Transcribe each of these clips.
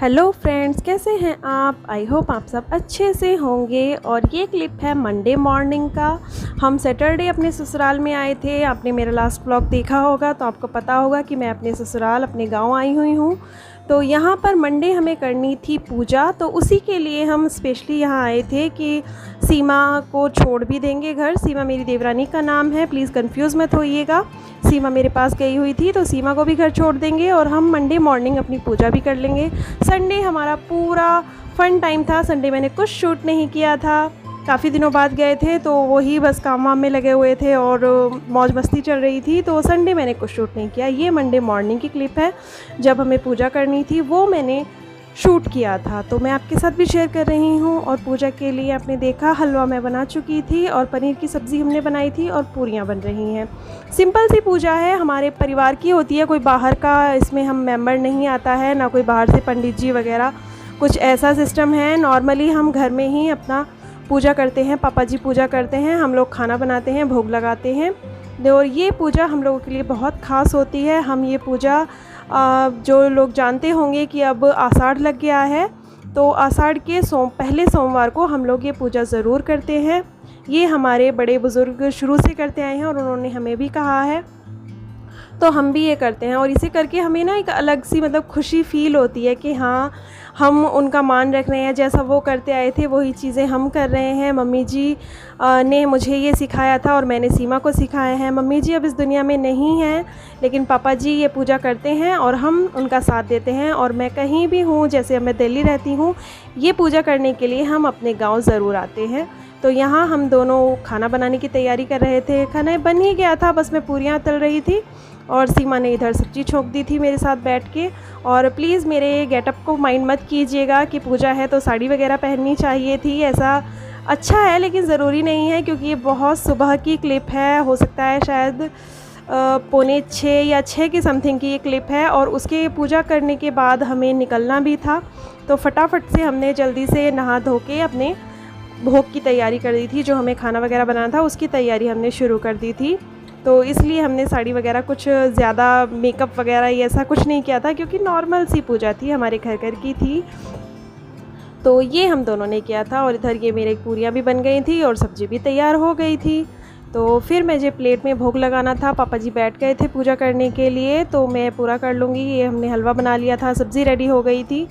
Hello friends, कैसे हैं आप। आई होप आप सब अच्छे से होंगे। और ये क्लिप है मंडे मॉर्निंग का। हम सैटरडे अपने ससुराल में आए थे। आपने मेरा लास्ट व्लॉग देखा होगा तो आपको पता होगा कि मैं अपने ससुराल अपने गांव आई हुई हूँ। तो यहाँ पर मंडे हमें करनी थी पूजा, तो उसी के लिए हम स्पेशली यहाँ आए थे कि सीमा को छोड़ भी देंगे घर। सीमा मेरी देवरानी का नाम है, प्लीज़ कंफ्यूज मत होइएगा। सीमा मेरे पास गई हुई थी तो सीमा को भी घर छोड़ देंगे और हम मंडे मॉर्निंग अपनी पूजा भी कर लेंगे। संडे हमारा पूरा फन टाइम था। संडे मैंने कुछ शूट नहीं किया था, काफ़ी दिनों बाद गए थे तो वही बस काम वाम में लगे हुए थे और मौज मस्ती चल रही थी। तो संडे मैंने कुछ शूट नहीं किया। ये मंडे मॉर्निंग की क्लिप है, जब हमें पूजा करनी थी वो मैंने शूट किया था, तो मैं आपके साथ भी शेयर कर रही हूँ। और पूजा के लिए आपने देखा हलवा मैं बना चुकी थी और पनीर की सब्ज़ी हमने बनाई थी और पूरियाँ बन रही हैं। सिंपल सी पूजा है, हमारे परिवार की होती है, कोई बाहर का इसमें हम मेंबर नहीं आता है, ना कोई बाहर से पंडित जी वगैरह कुछ ऐसा सिस्टम है। नॉर्मली हम घर में ही अपना पूजा करते हैं, पापा जी पूजा करते हैं, हम लोग खाना बनाते हैं, भोग लगाते हैं। और ये पूजा हम लोगों के लिए बहुत ख़ास होती है। हम ये पूजा जो लोग जानते होंगे कि अब आषाढ़ लग गया है, तो आषाढ़ के पहले सोमवार को हम लोग ये पूजा ज़रूर करते हैं। ये हमारे बड़े बुज़ुर्ग शुरू से करते आए हैं और उन्होंने हमें भी कहा है, तो हम भी ये करते हैं। और इसे करके हमें ना एक अलग सी मतलब खुशी फ़ील होती है कि हाँ, हम उनका मान रख रहे हैं, जैसा वो करते आए थे वही चीज़ें हम कर रहे हैं। मम्मी जी ने मुझे ये सिखाया था और मैंने सीमा को सिखाया है। मम्मी जी अब इस दुनिया में नहीं हैं, लेकिन पापा जी ये पूजा करते हैं और हम उनका साथ देते हैं। और मैं कहीं भी हूँ, जैसे मैं दिल्ली रहती हूँ, ये पूजा करने के लिए हम अपने गाँव ज़रूर आते हैं। तो यहाँ हम दोनों खाना बनाने की तैयारी कर रहे थे। खाना बन ही गया था, बस मैं पूरियाँ तल रही थी और सीमा ने इधर सब्ज़ी छोंक दी थी मेरे साथ बैठ के। और प्लीज़ मेरे गेटअप को माइंड मत कीजिएगा कि पूजा है तो साड़ी वगैरह पहननी चाहिए थी, ऐसा अच्छा है लेकिन ज़रूरी नहीं है, क्योंकि ये बहुत सुबह की क्लिप है। हो सकता है शायद 5:45 या 6 के समथिंग की ये क्लिप है। और उसके पूजा करने के बाद हमें निकलना भी था, तो फटाफट से हमने जल्दी से नहा धो के अपने भोग की तैयारी कर दी थी। जो हमें खाना वगैरह बनाना था उसकी तैयारी हमने शुरू कर दी थी। तो इसलिए हमने साड़ी वगैरह कुछ ज़्यादा मेकअप वगैरह ये ऐसा कुछ नहीं किया था, क्योंकि नॉर्मल सी पूजा थी, हमारे घर की थी। तो ये हम दोनों ने किया था। और इधर ये मेरे पूरियाँ भी बन गई थी और सब्ज़ी भी तैयार हो गई थी। तो फिर मुझे प्लेट में भोग लगाना था। पापा जी बैठ गए थे पूजा करने के लिए, तो मैं पूरा कर लूँगी। ये हमने हलवा बना लिया था, सब्ज़ी रेडी हो गई थी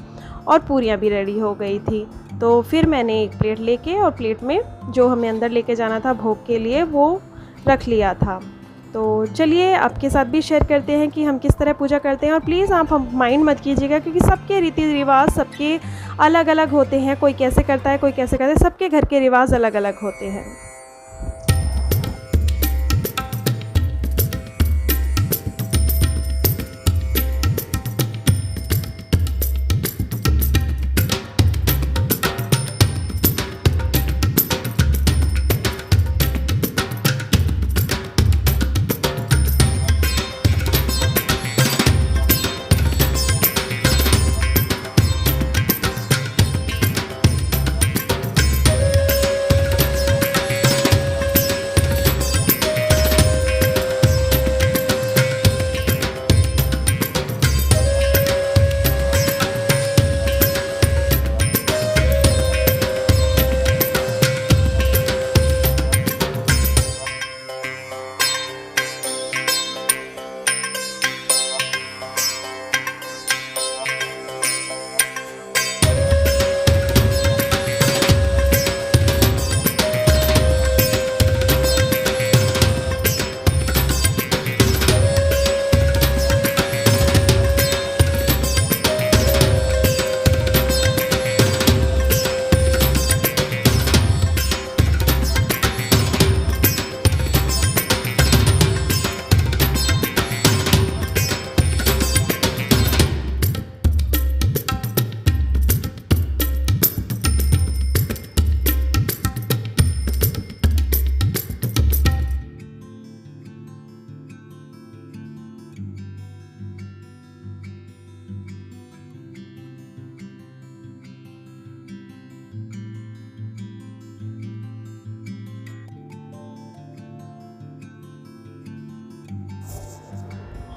और पूरियाँ भी रेडी हो गई थी। तो फिर मैंने एक प्लेट लेके और प्लेट में जो हमें अंदर लेके जाना था भोग के लिए वो रख लिया था। तो चलिए आपके साथ भी शेयर करते हैं कि हम किस तरह पूजा करते हैं। और प्लीज़ आप हम माइंड मत कीजिएगा, क्योंकि सबके रीति रिवाज सबके अलग अलग होते हैं। कोई कैसे करता है, कोई कैसे करता है, सबके घर के रिवाज अलग अलग होते हैं।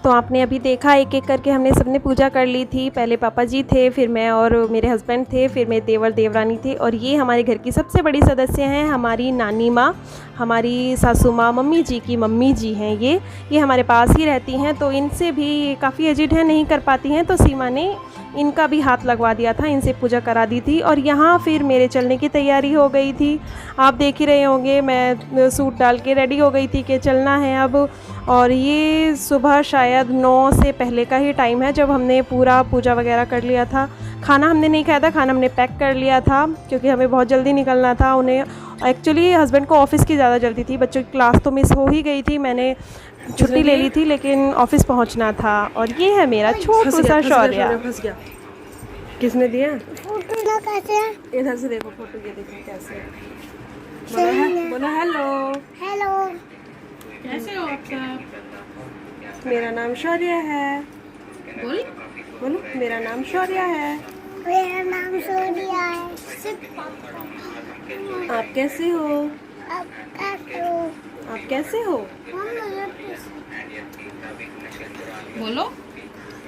तो आपने अभी देखा एक एक करके हमने सबने पूजा कर ली थी। पहले पापा जी थे, फिर मैं और मेरे हस्बैंड थे, फिर मेरे देवर देवरानी थे, और ये हमारे घर की सबसे बड़ी सदस्य हैं हमारी नानी माँ, हमारी सासू माँ, मम्मी जी की मम्मी जी हैं ये हमारे पास ही रहती हैं। तो इनसे भी काफ़ी एजिड हैं, नहीं कर पाती हैं, तो सीमा ने इनका भी हाथ लगवा दिया था, इनसे पूजा करा दी थी। और यहाँ फिर मेरे चलने की तैयारी हो गई थी। आप देख ही रहे होंगे मैं सूट डाल के रेडी हो गई थी कि चलना है अब। और ये सुबह शायद 9 से पहले का ही टाइम है जब हमने पूरा पूजा वगैरह कर लिया था। खाना हमने नहीं खाया था, खाना हमने पैक कर लिया था क्योंकि हमें बहुत जल्दी निकलना था। उन्हें एक्चुअली हस्बैंड को ऑफ़िस की ज़्यादा जल्दी थी, बच्चों की क्लास तो मिस हो ही गई थी, मैंने छुट्टी ले ली थी, लेकिन ऑफ़िस पहुंचना था। और ये है मेरा छोटू सा शौर्य। फंस गया। किसने दिया? फोटो ना कैसे है? इधर से देखो फोटो, ये देखो कैसे है। बोलो हेलो। हेलो, कैसे हो आप सब? मेरा नाम शौर्य है। बोल। बोलो मेरा नाम शौर्य है। मेरा नाम सोनिया है। आप कैसे हो? आप कैसे हो? आप कैसे हो? बोलो।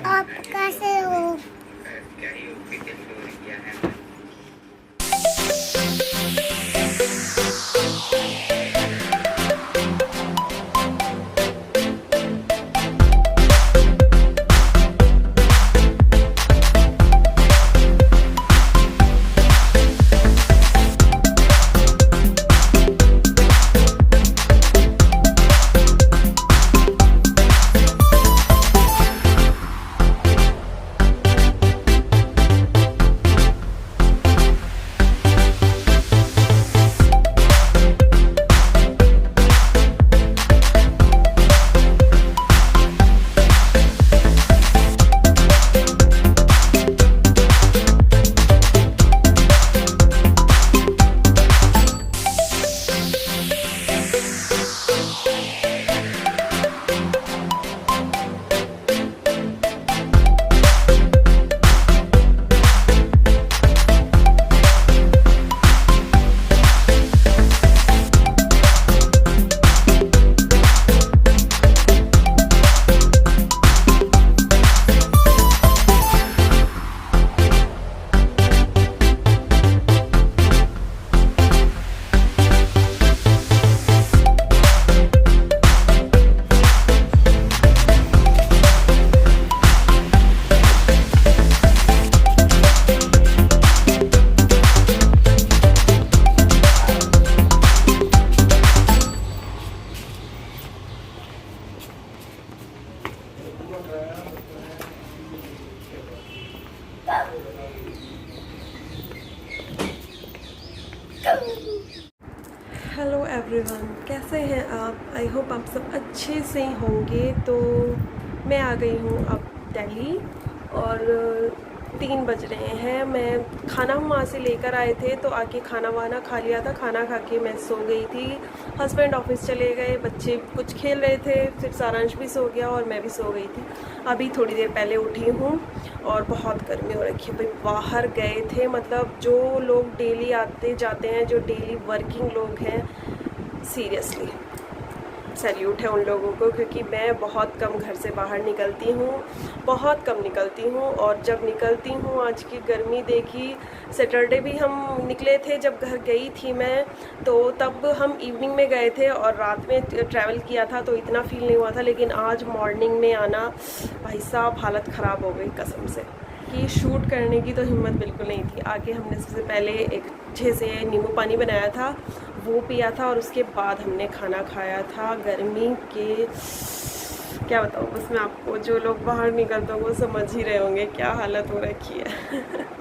आप कैसे हो? हेलो एवरीवन, कैसे हैं आप? आई होप आप सब अच्छे से होंगे। तो मैं आ गई हूँ अब दिल्ली और 3 बज रहे हैं। मैं खाना हम वहाँ से लेकर आए थे, तो आके खाना वाना खा लिया था। खाना खा के मैं सो गई थी। हस्बैंड ऑफिस चले गए, बच्चे कुछ खेल रहे थे, फिर सारांश भी सो गया और मैं भी सो गई थी। अभी थोड़ी देर पहले उठी हूँ और बहुत गर्मी हो रखी है भाई। बाहर गए थे, मतलब जो लोग डेली आते जाते हैं, जो डेली वर्किंग लोग हैं, सीरियसली सैल्यूट है उन लोगों को, क्योंकि मैं बहुत कम घर से बाहर निकलती हूँ, बहुत कम निकलती हूँ। और जब निकलती हूँ, आज की गर्मी देखी। सैटरडे भी हम निकले थे, जब घर गई थी मैं, तो तब हम इवनिंग में गए थे और रात में ट्रैवल किया था, तो इतना फील नहीं हुआ था। लेकिन आज मॉर्निंग में आना, भाई साहब हालत ख़राब हो गई कसम से, कि शूट करने की तो हिम्मत बिल्कुल नहीं थी। आगे हमने सबसे पहले एक अच्छे से नींबू पानी बनाया था, वो पिया था, और उसके बाद हमने खाना खाया था। गर्मी के क्या बताऊँ, उसमें आपको, जो लोग बाहर निकलते होंगे वो समझ ही रहे होंगे क्या हालत हो रखी है।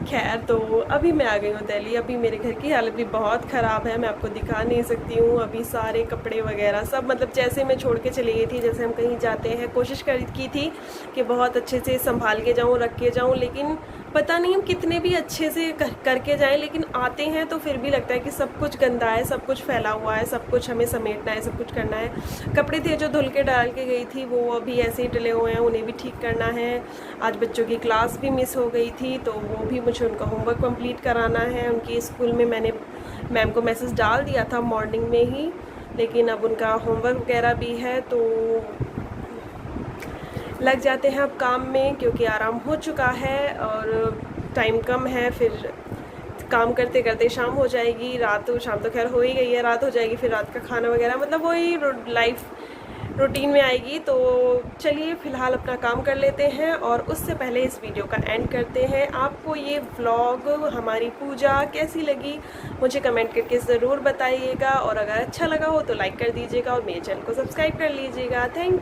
खैर, तो अभी मैं आ गई हूँ दिल्ली। अभी मेरे घर की हालत भी बहुत ख़राब है, मैं आपको दिखा नहीं सकती हूँ। अभी सारे कपड़े वगैरह सब, मतलब जैसे मैं छोड़ के चली गई थी, जैसे हम कहीं जाते हैं, कोशिश की थी कि बहुत अच्छे से संभाल के जाऊँ, रख के जाऊँ, लेकिन पता नहीं हम कितने भी अच्छे से करके जाएं, लेकिन आते हैं तो फिर भी लगता है कि सब कुछ गंदा है, सब कुछ फैला हुआ है, सब कुछ हमें समेटना है, सब कुछ करना है। कपड़े थे जो धुल के डाल के गई थी, वो अभी ऐसे ही डले हुए हैं, उन्हें भी ठीक करना है। आज बच्चों की क्लास भी मिस हो गई थी, तो वो भी मुझे उनका होमवर्क कंप्लीट कराना है। उनकी स्कूल में मैंने मैम को मैसेज डाल दिया था मॉर्निंग में ही, लेकिन अब उनका होमवर्क वगैरह भी है, तो लग जाते हैं अब काम में, क्योंकि आराम हो चुका है और टाइम कम है। फिर काम करते करते शाम हो जाएगी, शाम तो खैर हो ही गई है, रात हो जाएगी, फिर रात का खाना वगैरह, मतलब वही लाइफ रूटीन में आएगी। तो चलिए फ़िलहाल अपना काम कर लेते हैं और उससे पहले इस वीडियो का एंड करते हैं। आपको ये व्लॉग, हमारी पूजा कैसी लगी मुझे कमेंट करके ज़रूर बताइएगा, और अगर अच्छा लगा हो तो लाइक कर दीजिएगा और मेरे चैनल को सब्सक्राइब कर लीजिएगा। Thank you.